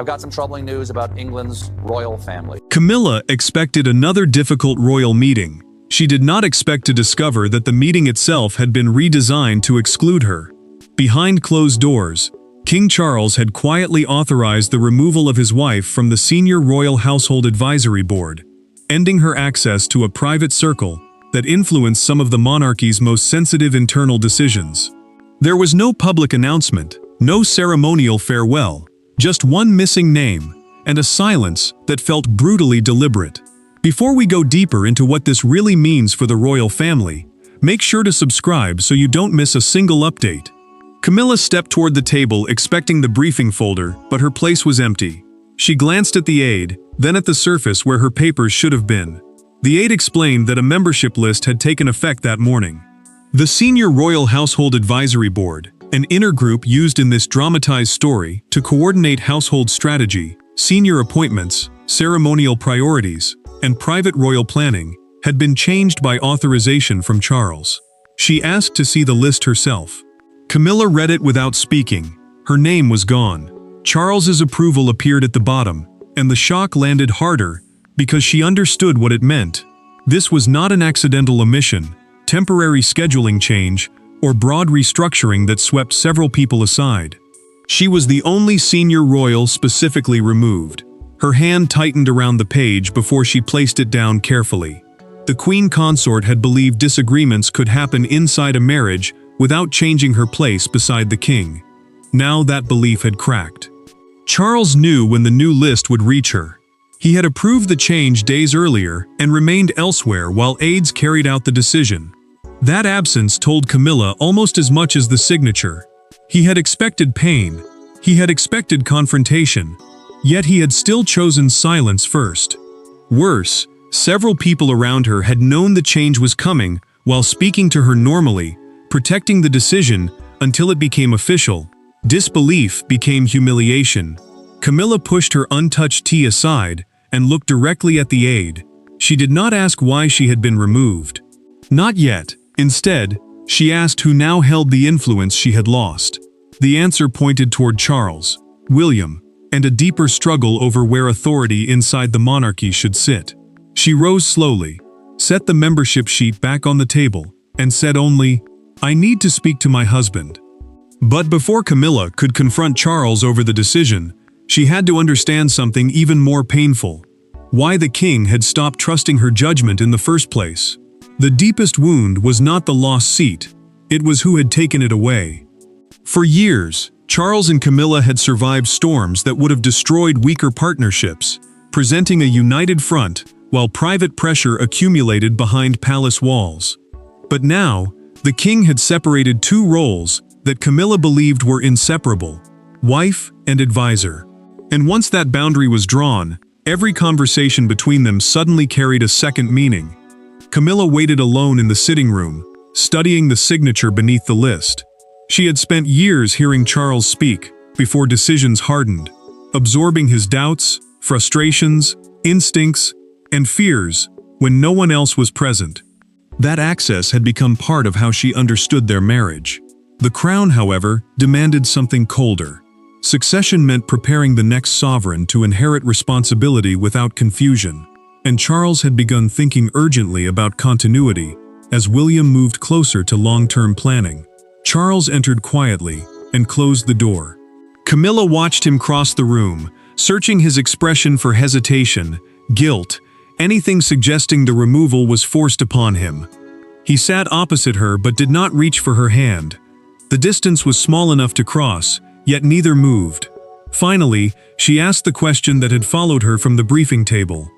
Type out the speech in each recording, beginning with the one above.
I've got some troubling news about England's royal family. Camilla expected another difficult royal meeting. She did not expect to discover that the meeting itself had been redesigned to exclude her. Behind closed doors, King Charles had quietly authorized the removal of his wife from the senior royal household advisory board, ending her access to a private circle that influenced some of the monarchy's most sensitive internal decisions. There was no public announcement, no ceremonial farewell, just one missing name, and a silence that felt brutally deliberate. Before we go deeper into what this really means for the royal family, make sure to subscribe so you don't miss a single update. Camilla stepped toward the table expecting the briefing folder, but her place was empty. She glanced at the aide, then at the surface where her papers should have been. The aide explained that a membership list had taken effect that morning. The Senior Royal Household Advisory Board, an inner group used in this dramatized story to coordinate household strategy, senior appointments, ceremonial priorities, and private royal planning, had been changed by authorization from Charles. She asked to see the list herself. Camilla read it without speaking. Her name was gone. Charles's approval appeared at the bottom, and the shock landed harder because she understood what it meant. This was not an accidental omission, temporary scheduling change, or broad restructuring that swept several people aside. She was the only senior royal specifically removed. Her hand tightened around the page before she placed it down carefully. The queen consort had believed disagreements could happen inside a marriage without changing her place beside the king. Now that belief had cracked. Charles knew when the new list would reach her. He had approved the change days earlier and remained elsewhere while aides carried out the decision. That absence told Camilla almost as much as the signature. He had expected pain. He had expected confrontation. Yet he had still chosen silence first. Worse, several people around her had known the change was coming while speaking to her normally, protecting the decision until it became official. Disbelief became humiliation. Camilla pushed her untouched tea aside and looked directly at the aide. She did not ask why she had been removed. Not yet. Instead, she asked who now held the influence she had lost. The answer pointed toward Charles, William, and a deeper struggle over where authority inside the monarchy should sit. She rose slowly, set the membership sheet back on the table, and said only, "I need to speak to my husband." But before Camilla could confront Charles over the decision, she had to understand something even more painful: why the king had stopped trusting her judgment in the first place. The deepest wound was not the lost seat, it was who had taken it away. For years, Charles and Camilla had survived storms that would have destroyed weaker partnerships, presenting a united front while private pressure accumulated behind palace walls. But now, the king had separated two roles that Camilla believed were inseparable: wife and advisor. And once that boundary was drawn, every conversation between them suddenly carried a second meaning. Camilla waited alone in the sitting room, studying the signature beneath the list. She had spent years hearing Charles speak before decisions hardened, absorbing his doubts, frustrations, instincts, and fears when no one else was present. That access had become part of how she understood their marriage. The crown, however, demanded something colder. Succession meant preparing the next sovereign to inherit responsibility without confusion, and Charles had begun thinking urgently about continuity as William moved closer to long-term planning. Charles entered quietly and closed the door. Camilla watched him cross the room, searching his expression for hesitation, guilt, anything suggesting the removal was forced upon him. He sat opposite her but did not reach for her hand. The distance was small enough to cross, yet neither moved. Finally, she asked the question that had followed her from the briefing table.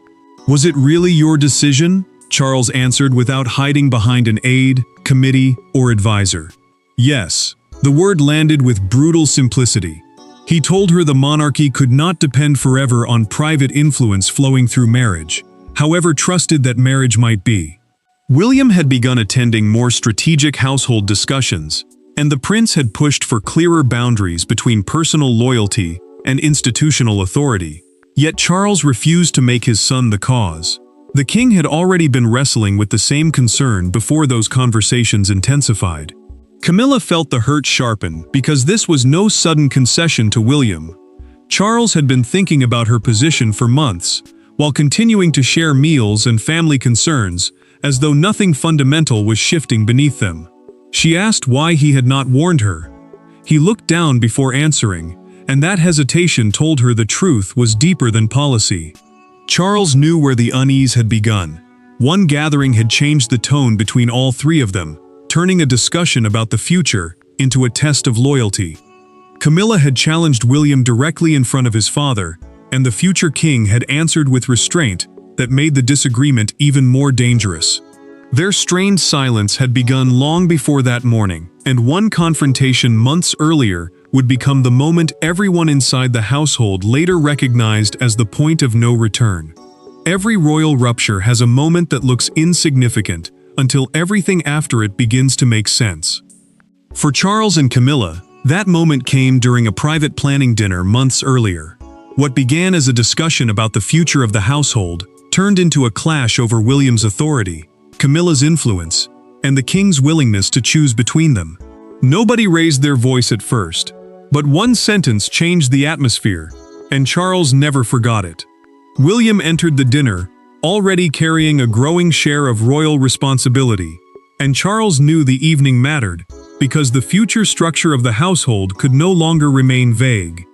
"Was it really your decision?" Charles answered without hiding behind an aide, committee, or advisor. Yes. The word landed with brutal simplicity. He told her the monarchy could not depend forever on private influence flowing through marriage, however trusted that marriage might be. William had begun attending more strategic household discussions, and the prince had pushed for clearer boundaries between personal loyalty and institutional authority. Yet Charles refused to make his son the cause. The king had already been wrestling with the same concern before those conversations intensified. Camilla felt the hurt sharpen because this was no sudden concession to William. Charles had been thinking about her position for months, while continuing to share meals and family concerns, as though nothing fundamental was shifting beneath them. She asked why he had not warned her. He looked down before answering, and that hesitation told her the truth was deeper than policy. Charles knew where the unease had begun. One gathering had changed the tone between all three of them, turning a discussion about the future into a test of loyalty. Camilla had challenged William directly in front of his father, and the future king had answered with restraint that made the disagreement even more dangerous. Their strained silence had begun long before that morning, and one confrontation months earlier would become the moment everyone inside the household later recognized as the point of no return. Every royal rupture has a moment that looks insignificant until everything after it begins to make sense. For Charles and Camilla, that moment came during a private planning dinner months earlier. What began as a discussion about the future of the household turned into a clash over William's authority, Camilla's influence, and the king's willingness to choose between them. Nobody raised their voice at first, but one sentence changed the atmosphere, and Charles never forgot it. William entered the dinner, already carrying a growing share of royal responsibility, and Charles knew the evening mattered, because the future structure of the household could no longer remain vague.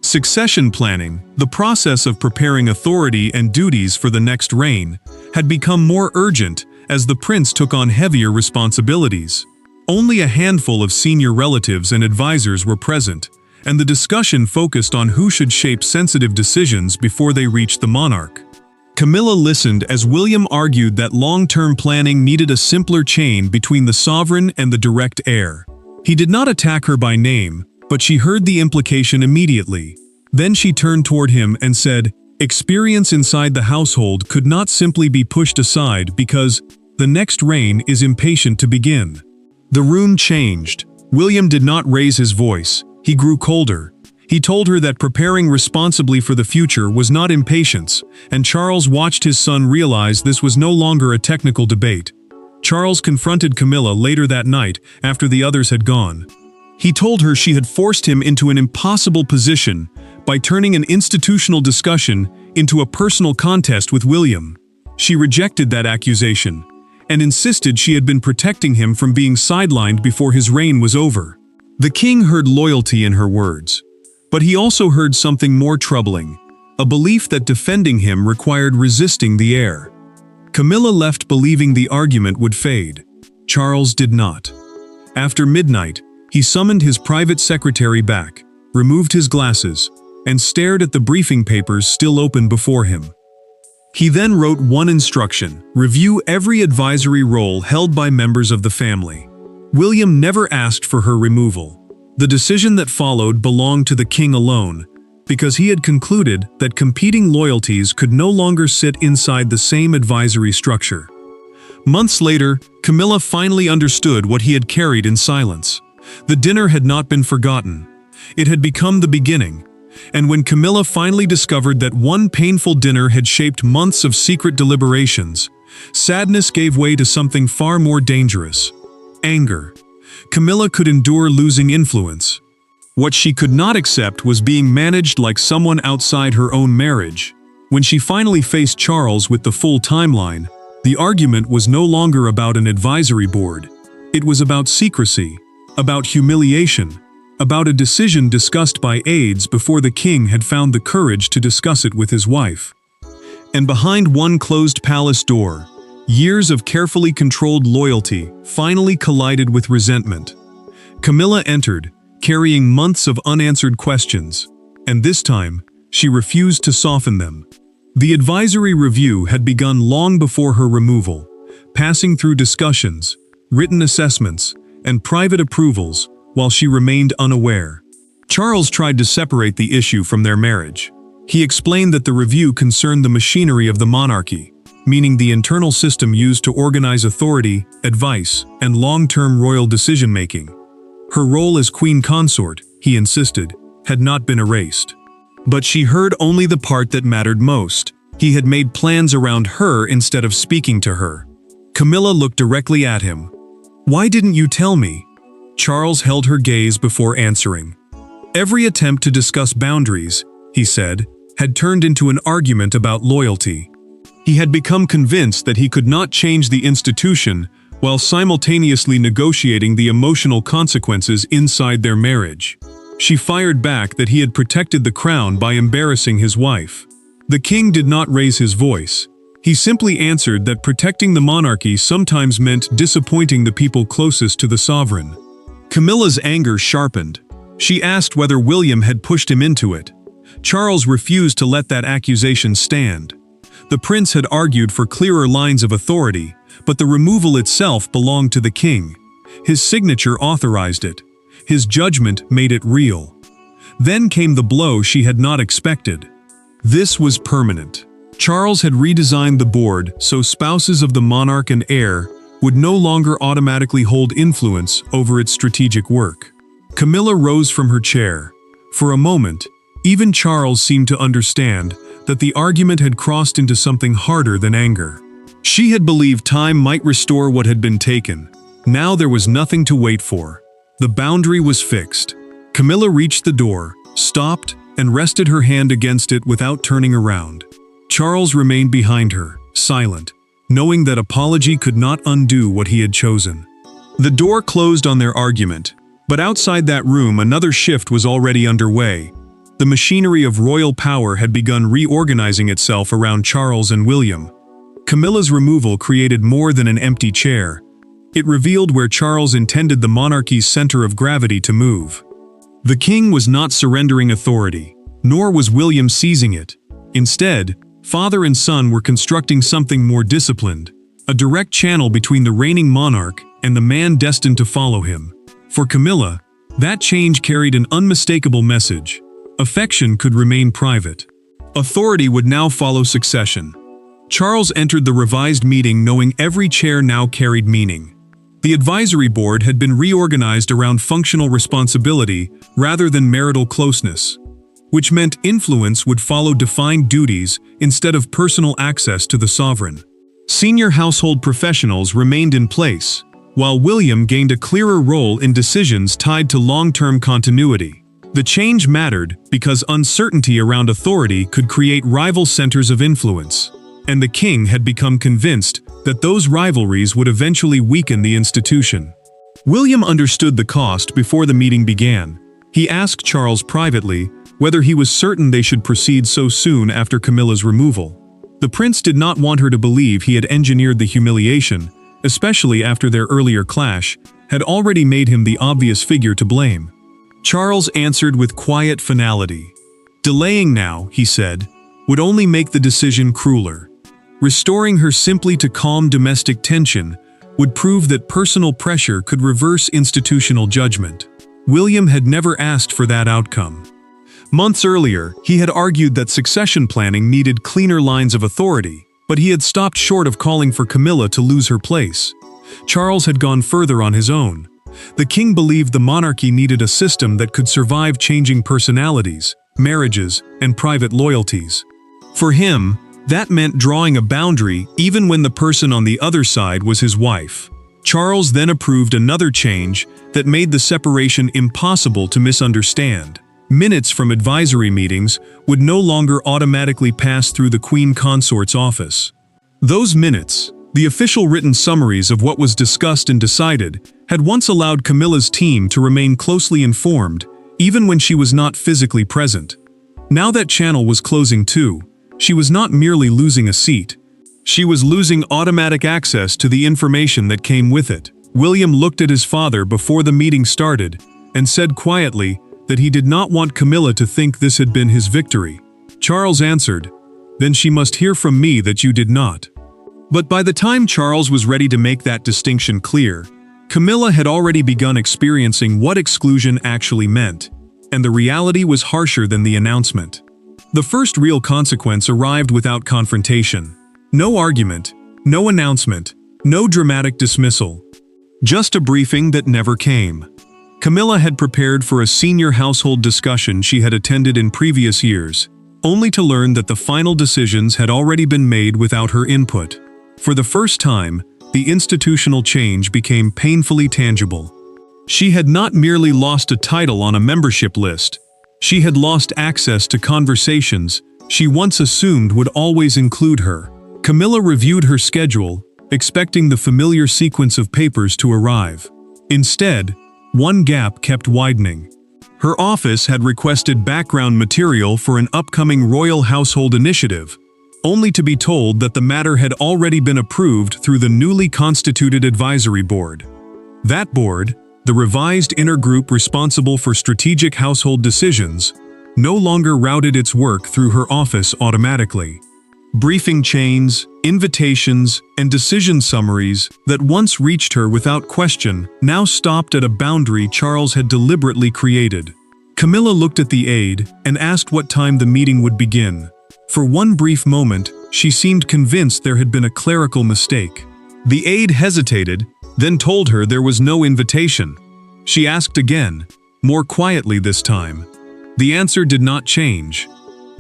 Succession planning, the process of preparing authority and duties for the next reign, had become more urgent as the prince took on heavier responsibilities. Only a handful of senior relatives and advisors were present, and the discussion focused on who should shape sensitive decisions before they reached the monarch. Camilla listened as William argued that long-term planning needed a simpler chain between the sovereign and the direct heir. He did not attack her by name, but she heard the implication immediately. Then she turned toward him and said, "Experience inside the household could not simply be pushed aside because the next reign is impatient to begin." The room changed. William did not raise his voice. He grew colder. He told her that preparing responsibly for the future was not impatience, and Charles watched his son realize this was no longer a technical debate. Charles confronted Camilla later that night after the others had gone. He told her she had forced him into an impossible position by turning an institutional discussion into a personal contest with William. She rejected that accusation and insisted she had been protecting him from being sidelined before his reign was over. The king heard loyalty in her words, but he also heard something more troubling, a belief that defending him required resisting the heir. Camilla left believing the argument would fade. Charles did not. After midnight, he summoned his private secretary back, removed his glasses, and stared at the briefing papers still open before him. He then wrote one instruction: review every advisory role held by members of the family. William never asked for her removal. The decision that followed belonged to the king alone, because he had concluded that competing loyalties could no longer sit inside the same advisory structure. Months later, Camilla finally understood what he had carried in silence. The dinner had not been forgotten. It had become the beginning. And when Camilla finally discovered that one painful dinner had shaped months of secret deliberations, sadness gave way to something far more dangerous: anger. Camilla could endure losing influence. What she could not accept was being managed like someone outside her own marriage. When she finally faced Charles with the full timeline, the argument was no longer about an advisory board. It was about secrecy, about humiliation, about a decision discussed by aides before the king had found the courage to discuss it with his wife. And behind one closed palace door, years of carefully controlled loyalty finally collided with resentment. Camilla entered, carrying months of unanswered questions, and this time, she refused to soften them. The advisory review had begun long before her removal, passing through discussions, written assessments, and private approvals while she remained unaware. Charles tried to separate the issue from their marriage. He explained that the review concerned the machinery of the monarchy, meaning the internal system used to organize authority, advice, and long-term royal decision-making. Her role as queen consort, he insisted, had not been erased. But she heard only the part that mattered most. He had made plans around her instead of speaking to her. Camilla looked directly at him. "Why didn't you tell me?" Charles held her gaze before answering. Every attempt to discuss boundaries, he said, had turned into an argument about loyalty. He had become convinced that he could not change the institution while simultaneously negotiating the emotional consequences inside their marriage. She fired back that he had protected the crown by embarrassing his wife. The king did not raise his voice. He simply answered that protecting the monarchy sometimes meant disappointing the people closest to the sovereign. Camilla's anger sharpened. She asked whether William had pushed him into it. Charles refused to let that accusation stand. The prince had argued for clearer lines of authority, but the removal itself belonged to the king. His signature authorized it. His judgment made it real. Then came the blow she had not expected. This was permanent. Charles had redesigned the board so spouses of the monarch and heir would no longer automatically hold influence over its strategic work. Camilla rose from her chair. For a moment, even Charles seemed to understand that the argument had crossed into something harder than anger. She had believed time might restore what had been taken. Now there was nothing to wait for. The boundary was fixed. Camilla reached the door, stopped, and rested her hand against it without turning around. Charles remained behind her, silent, knowing that apology could not undo what he had chosen. The door closed on their argument, but outside that room another shift was already underway. The machinery of royal power had begun reorganizing itself around Charles and William. Camilla's removal created more than an empty chair. It revealed where Charles intended the monarchy's center of gravity to move. The king was not surrendering authority, nor was William seizing it. Instead, father and son were constructing something more disciplined, a direct channel between the reigning monarch and the man destined to follow him. For Camilla, that change carried an unmistakable message. Affection could remain private. Authority would now follow succession. Charles entered the revised meeting knowing every chair now carried meaning. The advisory board had been reorganized around functional responsibility rather than marital closeness, which meant influence would follow defined duties instead of personal access to the sovereign. Senior household professionals remained in place, while William gained a clearer role in decisions tied to long-term continuity. The change mattered because uncertainty around authority could create rival centers of influence, and the king had become convinced that those rivalries would eventually weaken the institution. William understood the cost before the meeting began. He asked Charles privately whether he was certain they should proceed so soon after Camilla's removal. The prince did not want her to believe he had engineered the humiliation, especially after their earlier clash had already made him the obvious figure to blame. Charles answered with quiet finality. Delaying now, he said, would only make the decision crueler. Restoring her simply to calm domestic tension would prove that personal pressure could reverse institutional judgment. William had never asked for that outcome. Months earlier, he had argued that succession planning needed cleaner lines of authority, but he had stopped short of calling for Camilla to lose her place. Charles had gone further on his own. The king believed the monarchy needed a system that could survive changing personalities, marriages, and private loyalties. For him, that meant drawing a boundary even when the person on the other side was his wife. Charles then approved another change that made the separation impossible to misunderstand. Minutes from advisory meetings would no longer automatically pass through the Queen Consort's office. Those minutes, the official written summaries of what was discussed and decided, had once allowed Camilla's team to remain closely informed, even when she was not physically present. Now that channel was closing too. She was not merely losing a seat. She was losing automatic access to the information that came with it. William looked at his father before the meeting started and said quietly that he did not want Camilla to think this had been his victory. Charles answered, "Then she must hear from me that you did not." But by the time Charles was ready to make that distinction clear, Camilla had already begun experiencing what exclusion actually meant, and the reality was harsher than the announcement. The first real consequence arrived without confrontation. No argument, no announcement, no dramatic dismissal. Just a briefing that never came. Camilla had prepared for a senior household discussion she had attended in previous years, only to learn that the final decisions had already been made without her input. For the first time, the institutional change became painfully tangible. She had not merely lost a title on a membership list, She had lost access to conversations she once assumed would always include her. Camilla reviewed her schedule, expecting the familiar sequence of papers to arrive. Instead, one gap kept widening. Her office had requested background material for an upcoming royal household initiative, only to be told that the matter had already been approved through the newly constituted advisory board. That board, the revised inner group responsible for strategic household decisions, no longer routed its work through her office automatically. Briefing chains, invitations, and decision summaries that once reached her without question now stopped at a boundary Charles had deliberately created. Camilla looked at the aide and asked what time the meeting would begin. For one brief moment, she seemed convinced there had been a clerical mistake. The aide hesitated, then told her there was no invitation. She asked again, more quietly this time. The answer did not change.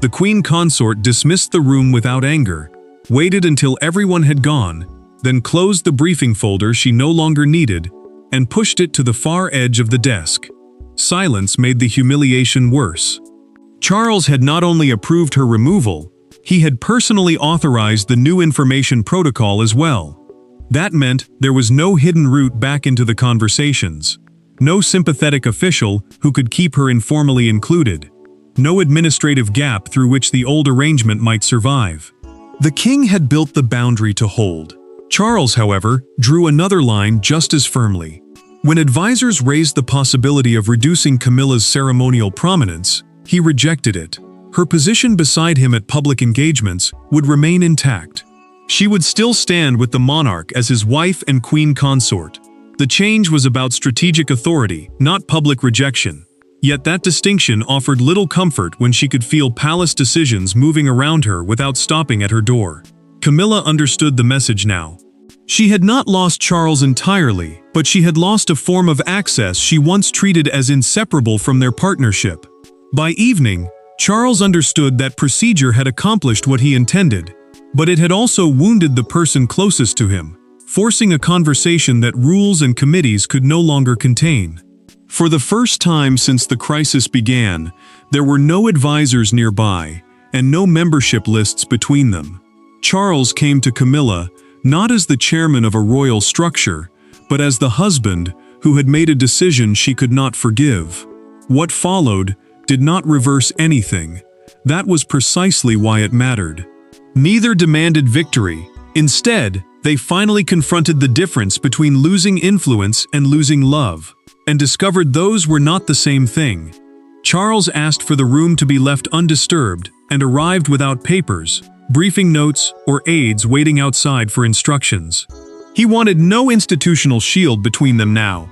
The queen consort dismissed the room without anger, waited until everyone had gone, then closed the briefing folder she no longer needed and pushed it to the far edge of the desk. Silence made the humiliation worse. Charles had not only approved her removal, he had personally authorized the new information protocol as well. That meant there was no hidden route back into the conversations, no sympathetic official who could keep her informally included, no administrative gap through which the old arrangement might survive. The king had built the boundary to hold. Charles, however, drew another line just as firmly. When advisors raised the possibility of reducing Camilla's ceremonial prominence, he rejected it. Her position beside him at public engagements would remain intact. She would still stand with the monarch as his wife and queen consort. The change was about strategic authority, not public rejection. Yet that distinction offered little comfort when she could feel palace decisions moving around her without stopping at her door. Camilla understood the message now. She had not lost Charles entirely, but she had lost a form of access she once treated as inseparable from their partnership. By evening, Charles understood that procedure had accomplished what he intended, but it had also wounded the person closest to him, forcing a conversation that rules and committees could no longer contain. For the first time since the crisis began, there were no advisors nearby, and no membership lists between them. Charles came to Camilla not as the chairman of a royal structure, but as the husband who had made a decision she could not forgive. What followed did not reverse anything. That was precisely why it mattered. Neither demanded victory. Instead, they finally confronted the difference between losing influence and losing love, and discovered those were not the same thing. Charles asked for the room to be left undisturbed and arrived without papers, briefing notes, or aides waiting outside for instructions. He wanted no institutional shield between them now.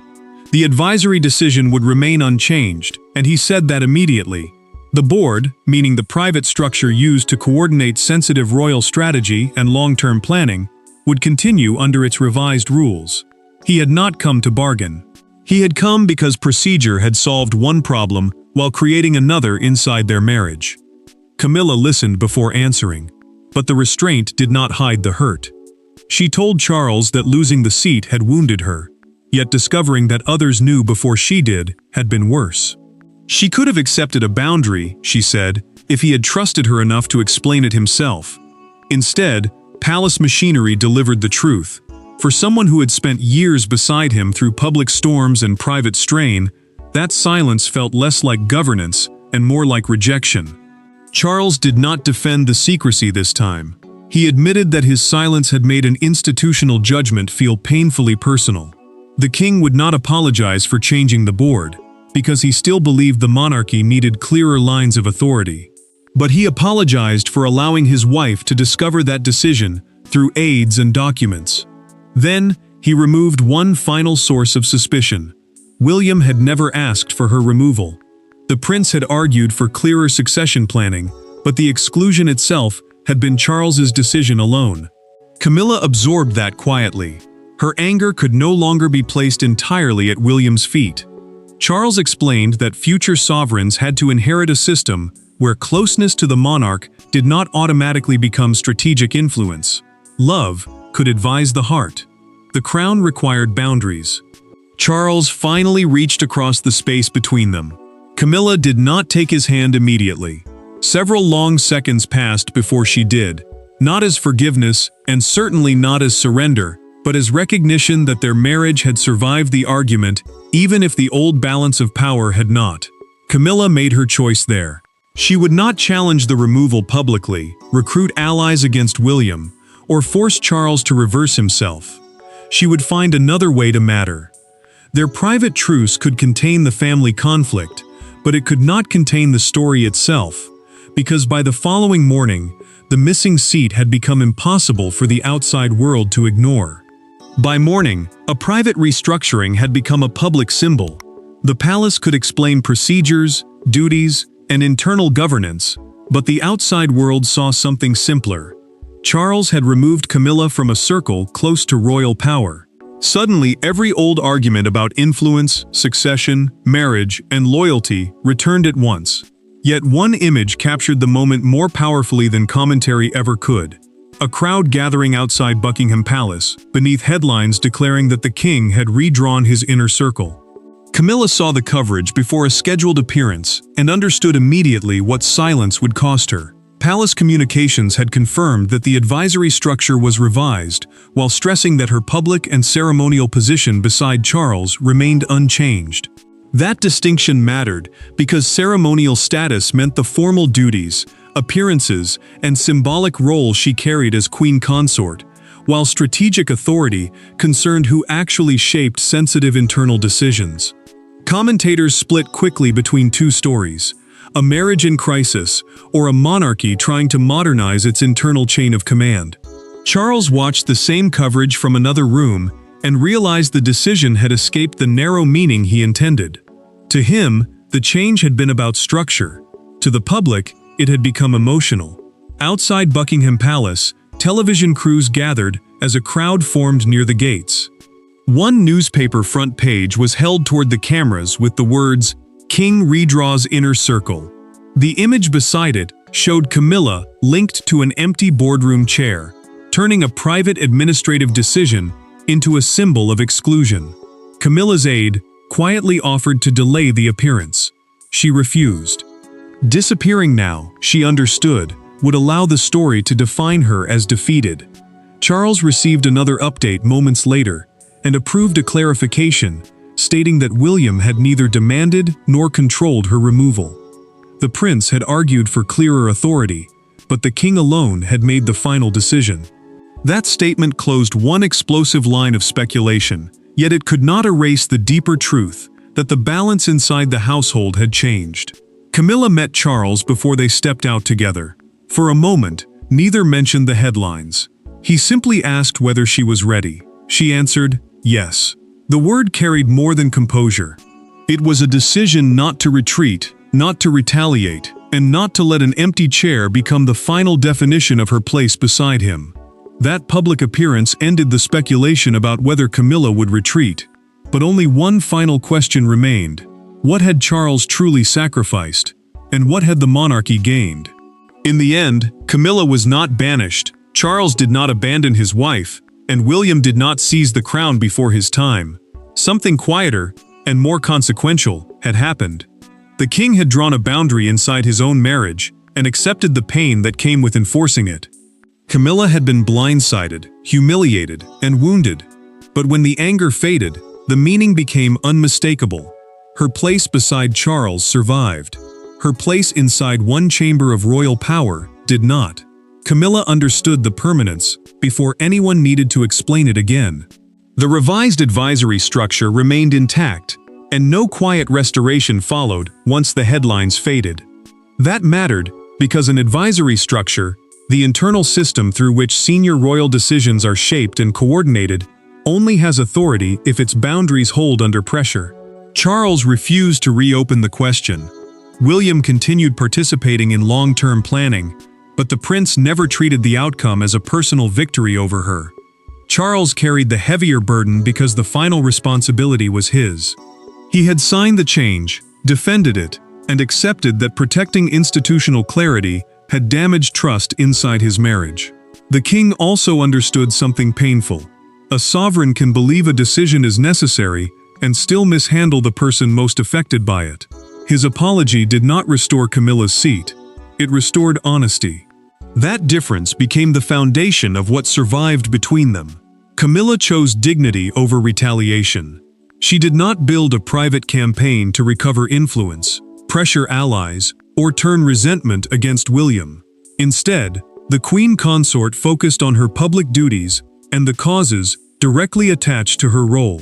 The advisory decision would remain unchanged, and he said that immediately. The board, meaning the private structure used to coordinate sensitive royal strategy and long-term planning, would continue under its revised rules. He had not come to bargain. He had come because procedure had solved one problem while creating another inside their marriage. Camilla listened before answering, but the restraint did not hide the hurt. She told Charles that losing the seat had wounded her, yet discovering that others knew before she did had been worse. She could have accepted a boundary, she said, if he had trusted her enough to explain it himself. Instead, palace machinery delivered the truth. For someone who had spent years beside him through public storms and private strain, that silence felt less like governance and more like rejection. Charles did not defend the secrecy this time. He admitted that his silence had made an institutional judgment feel painfully personal. The king would not apologize for changing the board, because he still believed the monarchy needed clearer lines of authority. But he apologized for allowing his wife to discover that decision through aides and documents. Then, he removed one final source of suspicion. William had never asked for her removal. The prince had argued for clearer succession planning, but the exclusion itself had been Charles's decision alone. Camilla absorbed that quietly. Her anger could no longer be placed entirely at William's feet. Charles explained that future sovereigns had to inherit a system where closeness to the monarch did not automatically become strategic influence. Love could advise the heart. The crown required boundaries. Charles finally reached across the space between them. Camilla did not take his hand immediately. Several long seconds passed before she did, not as forgiveness and certainly not as surrender, but as recognition that their marriage had survived the argument, even if the old balance of power had not. Camilla made her choice there. She would not challenge the removal publicly, recruit allies against William, or force Charles to reverse himself. She would find another way to matter. Their private truce could contain the family conflict, but it could not contain the story itself, because by the following morning, the missing seat had become impossible for the outside world to ignore. By morning, a private restructuring had become a public symbol. The palace could explain procedures, duties, and internal governance, but the outside world saw something simpler. Charles had removed Camilla from a circle close to royal power. Suddenly, every old argument about influence, succession, marriage, and loyalty returned at once. Yet one image captured the moment more powerfully than commentary ever could. A crowd gathering outside Buckingham Palace, beneath headlines declaring that the king had redrawn his inner circle. Camilla saw the coverage before a scheduled appearance and understood immediately what silence would cost her. Palace communications had confirmed that the advisory structure was revised, while stressing that her public and ceremonial position beside Charles remained unchanged. That distinction mattered because ceremonial status meant the formal duties, appearances, and symbolic role she carried as queen consort, while strategic authority concerned who actually shaped sensitive internal decisions. Commentators split quickly between two stories: a marriage in crisis, or a monarchy trying to modernize its internal chain of command. Charles watched the same coverage from another room and realized the decision had escaped the narrow meaning he intended. To him, the change had been about structure. To the public, it had become emotional. Outside Buckingham Palace, television crews gathered as a crowd formed near the gates. One newspaper front page was held toward the cameras with the words, "King redraws inner circle." The image beside it showed Camilla linked to an empty boardroom chair, turning a private administrative decision into a symbol of exclusion. Camilla's aide quietly offered to delay the appearance. She refused. Disappearing now, she understood, would allow the story to define her as defeated. Charles received another update moments later and approved a clarification, stating that William had neither demanded nor controlled her removal. The prince had argued for clearer authority, but the king alone had made the final decision. That statement closed one explosive line of speculation, yet it could not erase the deeper truth that the balance inside the household had changed. Camilla met Charles before they stepped out together. For a moment, neither mentioned the headlines. He simply asked whether she was ready. She answered, yes. The word carried more than composure. It was a decision not to retreat, not to retaliate, and not to let an empty chair become the final definition of her place beside him. That public appearance ended the speculation about whether Camilla would retreat. But only one final question remained. What had Charles truly sacrificed? And what had the monarchy gained? In the end, Camilla was not banished, Charles did not abandon his wife, and William did not seize the crown before his time. Something quieter, and more consequential, had happened. The king had drawn a boundary inside his own marriage, and accepted the pain that came with enforcing it. Camilla had been blindsided, humiliated, and wounded. But when the anger faded, the meaning became unmistakable. Her place beside Charles survived. Her place inside one chamber of royal power did not. Camilla understood the permanence before anyone needed to explain it again. The revised advisory structure remained intact, and no quiet restoration followed once the headlines faded. That mattered because an advisory structure, the internal system through which senior royal decisions are shaped and coordinated, only has authority if its boundaries hold under pressure. Charles refused to reopen the question. William continued participating in long-term planning, but the prince never treated the outcome as a personal victory over her. Charles carried the heavier burden because the final responsibility was his. He had signed the change, defended it, and accepted that protecting institutional clarity had damaged trust inside his marriage. The king also understood something painful. A sovereign can believe a decision is necessary and still mishandle the person most affected by it. His apology did not restore Camilla's seat. It restored honesty. That difference became the foundation of what survived between them. Camilla chose dignity over retaliation. She did not build a private campaign to recover influence, pressure allies, or turn resentment against William. Instead, the queen consort focused on her public duties and the causes directly attached to her role.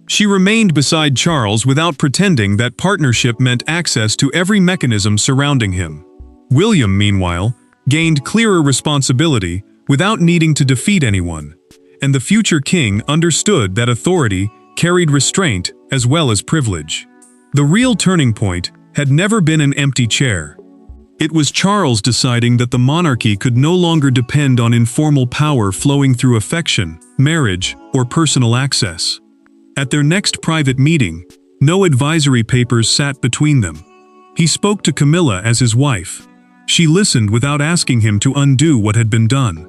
She remained beside Charles without pretending that partnership meant access to every mechanism surrounding him. William, meanwhile, gained clearer responsibility without needing to defeat anyone, and the future king understood that authority carried restraint as well as privilege. The real turning point had never been an empty chair. It was Charles deciding that the monarchy could no longer depend on informal power flowing through affection, marriage, or personal access. At their next private meeting, no advisory papers sat between them. He spoke to Camilla as his wife. She listened without asking him to undo what had been done.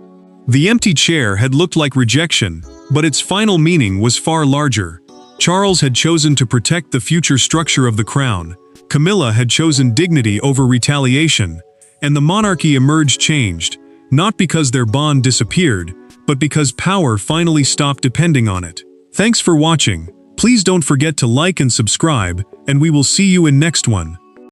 The empty chair had looked like rejection, but its final meaning was far larger. Charles had chosen to protect the future structure of the crown, Camilla had chosen dignity over retaliation, and the monarchy emerged changed, not because their bond disappeared, but because power finally stopped depending on it. Thanks for watching. Please don't forget to like and subscribe, and we will see you in next one.